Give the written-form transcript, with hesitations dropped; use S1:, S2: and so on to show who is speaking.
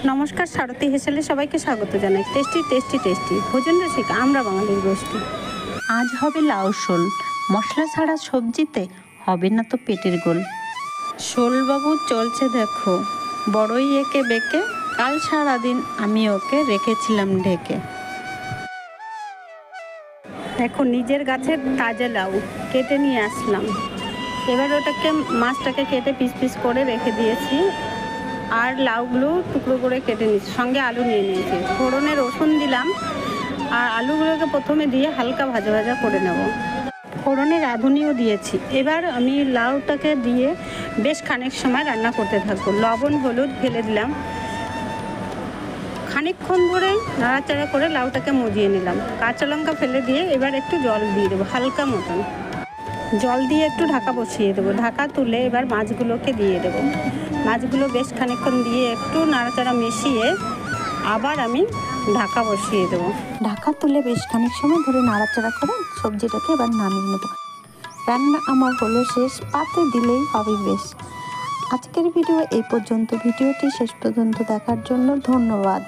S1: নমস্কার, সারথী হেসেলে সবাইকে স্বাগত জানাই। টেস্টি টেস্টি টেস্টি ভোজন রসিক আমরা বাঙালির গোষ্ঠী।
S2: আজ হবে লাউ শোল। মশলা ছাড়া সবজিতে হবে না তো পেটের গোল।
S1: শোলবাবু চলছে দেখো, বড়ই একে বেঁকে, কাল সারাদিন আমি ওকে রেখেছিলাম ঢেকে। দেখো, নিজের গাছের তাজা লাউ কেটে নিয়ে আসলাম। এবার ওটাকে মাছটাকে কেটে পিস পিস করে রেখে দিয়েছি, আর লাউগুলো টুকরো করে কেটে নিয়েছি, সঙ্গে আলু নিয়ে নিয়েছি। ফোড়নে রসুন দিলাম, আর আলুগুলোকে প্রথমে দিয়ে হালকা ভাজা ভাজা করে নেব। ফোড়নে রাঁধুনিও দিয়েছি। এবার আমি লাউটাকে দিয়ে বেশ খানিক সময় রান্না করতে থাকবো। লবণ হলুদ ফেলে দিলাম, খানিকক্ষণ ধরে নাড়াচাড়া করে লাউটাকে মজিয়ে নিলাম। কাঁচা লঙ্কা ফেলে দিয়ে এবার একটু জল দিয়ে দেবো, হালকা মতন জল দিয়ে একটু ঢাকা বসিয়ে দেবো। ঢাকা তুলে এবার মাছগুলোকে দিয়ে দেবো। মাছগুলো বেশ খানিকক্ষণ দিয়ে একটু নাড়াচাড়া মিশিয়ে আবার আমি ঢাকা বসিয়ে দেবো।
S2: ঢাকা তুলে বেশ খানিক সময় ধরে নাড়াচাড়া করে সবজিটাকে এবার নামিয়ে নেব। রান্না আমার হলো শেষ, পাতে দিলেই হবে বেশ। আজকের ভিডিও এই পর্যন্ত। ভিডিওটি শেষ পর্যন্ত দেখার জন্য ধন্যবাদ।